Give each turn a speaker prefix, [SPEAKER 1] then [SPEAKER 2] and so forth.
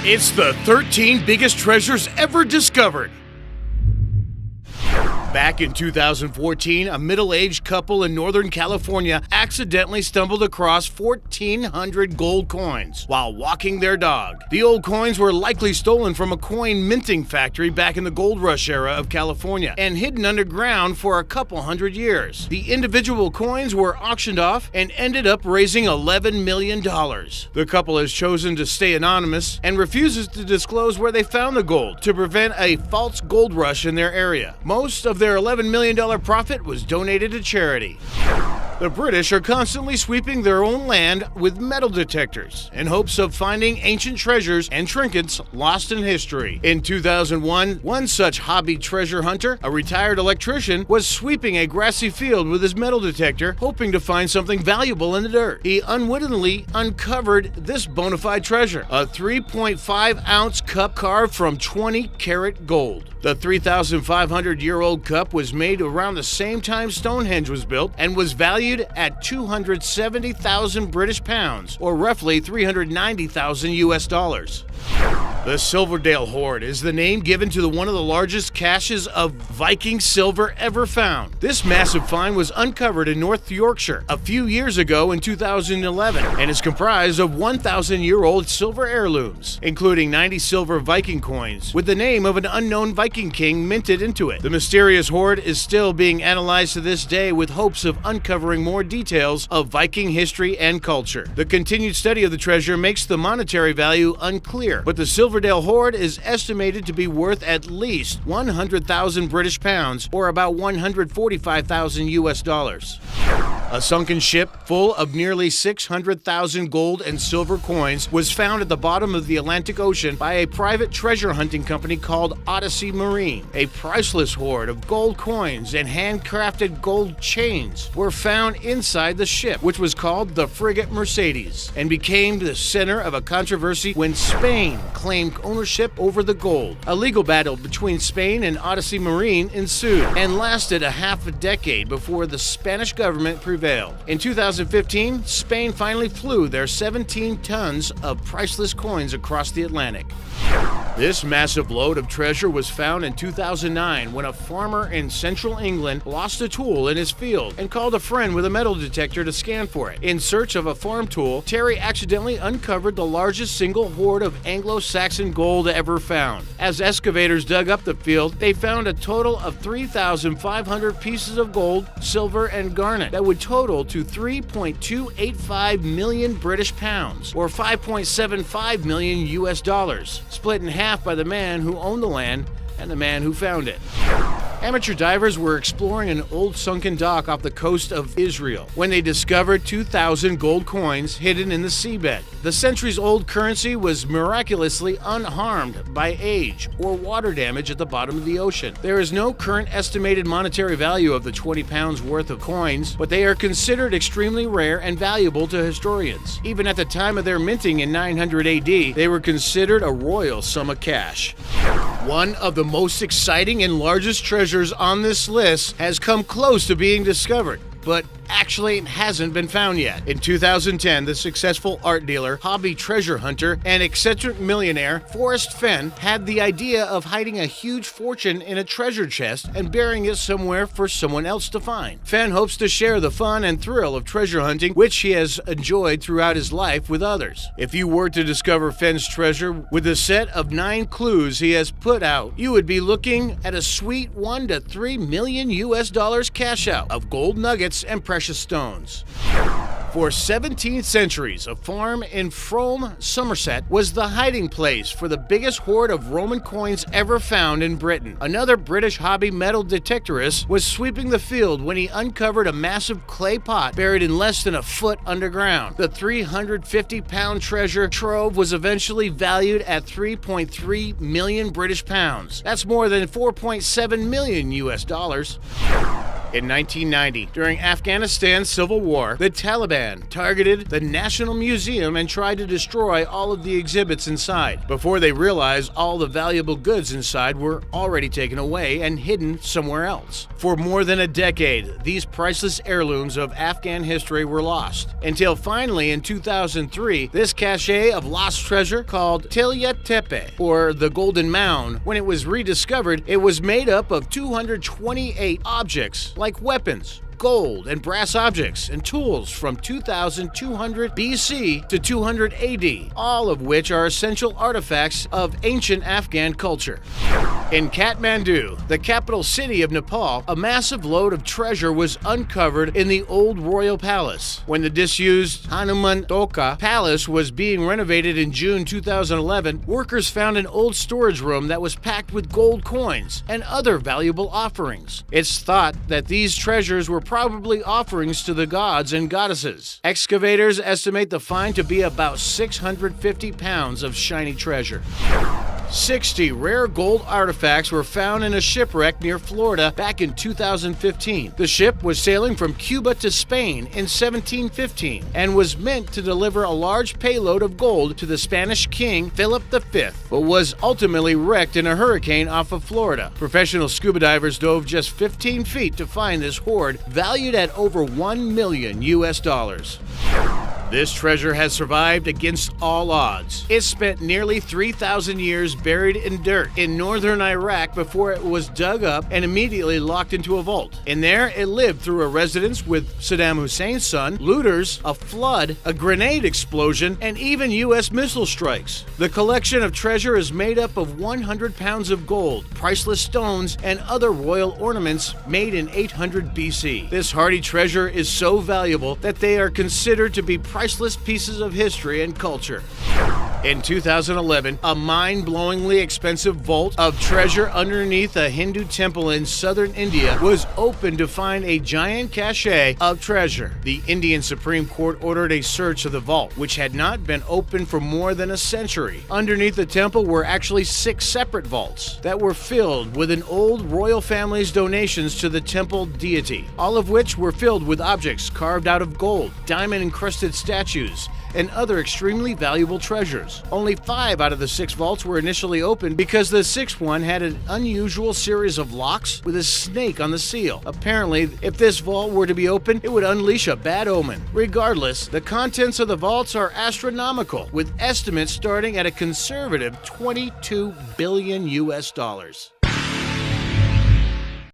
[SPEAKER 1] It's the 13 biggest treasures ever discovered. Back in 2014, a middle-aged couple in Northern California accidentally stumbled across 1,400 gold coins while walking their dog. The old coins were likely stolen from a coin minting factory back in the gold rush era of California and hidden underground for a couple hundred years. The individual coins were auctioned off and ended up raising $11 million. The couple has chosen to stay anonymous and refuses to disclose where they found the gold to prevent a false gold rush in their area. Most of their $11 million profit was donated to charity. The British are constantly sweeping their own land with metal detectors in hopes of finding ancient treasures and trinkets lost in history. In 2001, one such hobby treasure hunter, a retired electrician, was sweeping a grassy field with his metal detector, hoping to find something valuable in the dirt. He unwittingly uncovered this bona fide treasure, a 3.5-ounce cup carved from 20-karat gold. The 3,500-year-old cup was made around the same time Stonehenge was built and was valued at 270,000 British pounds, or roughly 390,000 US dollars. The Silverdale Hoard is the name given to one of the largest caches of Viking silver ever found. This massive find was uncovered in North Yorkshire a few years ago in 2011 and is comprised of 1,000-year-old silver heirlooms, including 90 silver Viking coins with the name of an unknown Viking king minted into it. The mysterious hoard is still being analyzed to this day with hopes of uncovering more details of Viking history and culture. The continued study of the treasure makes the monetary value unclear, but the Silverdale Hoard is estimated to be worth at least 100,000 British pounds, or about 145,000 US dollars. A sunken ship full of nearly 600,000 gold and silver coins was found at the bottom of the Atlantic Ocean by a private treasure hunting company called Odyssey Marine. A priceless hoard of gold coins and handcrafted gold chains were found inside the ship, which was called the frigate Mercedes, and became the center of a controversy when Spain claimed ownership over the gold. A legal battle between Spain and Odyssey Marine ensued and lasted a half a decade before the Spanish government prevailed. In 2015, Spain finally flew their 17 tons of priceless coins across the Atlantic. This massive load of treasure was found in 2009 when a farmer in central England lost a tool in his field and called a friend with a metal detector to scan for it. In search of a farm tool, Terry accidentally uncovered the largest single hoard of Anglo-Saxon gold ever found. As excavators dug up the field, they found a total of 3,500 pieces of gold, silver, and garnet that would total to 3.285 million British pounds, or 5.75 million US dollars, split in half by the man who owned the land and the man who found it. Amateur divers were exploring an old sunken dock off the coast of Israel when they discovered 2,000 gold coins hidden in the seabed. The centuries-old currency was miraculously unharmed by age or water damage at the bottom of the ocean. There is no current estimated monetary value of the 20 pounds worth of coins, but they are considered extremely rare and valuable to historians. Even at the time of their minting in 900 AD, they were considered a royal sum of cash. One of the most exciting and largest treasures on this list has come close to being discovered, but actually it hasn't been found yet. In 2010, the successful art dealer, hobby treasure hunter, and eccentric millionaire Forrest Fenn had the idea of hiding a huge fortune in a treasure chest and burying it somewhere for someone else to find. Fenn hopes to share the fun and thrill of treasure hunting, which he has enjoyed throughout his life, with others. If you were to discover Fenn's treasure with a set of 9 clues he has put out, you would be looking at a sweet 1 to 3 million US dollars cash out of gold nuggets and precious stones. For 17 centuries, a farm in Frome, Somerset, was the hiding place for the biggest hoard of Roman coins ever found in Britain. Another British hobby metal detectorist was sweeping the field when he uncovered a massive clay pot buried in less than a foot underground. The 350-pound treasure trove was eventually valued at 3.3 million British pounds. That's more than 4.7 million US dollars. In 1990, during Afghanistan's civil war, the Taliban targeted the National Museum and tried to destroy all of the exhibits inside, before they realized all the valuable goods inside were already taken away and hidden somewhere else. For more than a decade, these priceless heirlooms of Afghan history were lost, until finally in 2003, this cache of lost treasure called Tilla Tepe, or the Golden Mound, when it was rediscovered, it was made up of 228 objects like weapons, gold and brass objects, and tools from 2200 BC to 200 AD, all of which are essential artifacts of ancient Afghan culture. In Kathmandu, the capital city of Nepal, a massive load of treasure was uncovered in the old royal palace. When the disused Hanumantoka Palace was being renovated in June 2011, workers found an old storage room that was packed with gold coins and other valuable offerings. It's thought that these treasures were probably offerings to the gods and goddesses. Excavators estimate the find to be about 650 pounds of shiny treasure. 60 rare gold artifacts were found in a shipwreck near Florida back in 2015. The ship was sailing from Cuba to Spain in 1715 and was meant to deliver a large payload of gold to the Spanish king Philip V, but was ultimately wrecked in a hurricane off of Florida. Professional scuba divers dove just 15 feet to find this hoard, valued at over $1 million. This treasure has survived against all odds. It spent nearly 3,000 years buried in dirt in northern Iraq before it was dug up and immediately locked into a vault. In there, it lived through a residence with Saddam Hussein's son, looters, a flood, a grenade explosion, and even U.S. missile strikes. The collection of treasure is made up of 100 pounds of gold, priceless stones, and other royal ornaments made in 800 BC. This hardy treasure is so valuable that they are considered to be priceless pieces of history and culture. In 2011, a mind-blowingly expensive vault of treasure underneath a Hindu temple in southern India was opened to find a giant cache of treasure. The Indian Supreme Court ordered a search of the vault, which had not been opened for more than a century. Underneath the temple were actually 6 separate vaults that were filled with an old royal family's donations to the temple deity, all of which were filled with objects carved out of gold, diamond-encrusted statues, and other extremely valuable treasures. Only 5 out of the 6 vaults were initially opened because the 6th one had an unusual series of locks with a snake on the seal. Apparently, if this vault were to be opened, it would unleash a bad omen. Regardless, the contents of the vaults are astronomical, with estimates starting at a conservative $22 billion.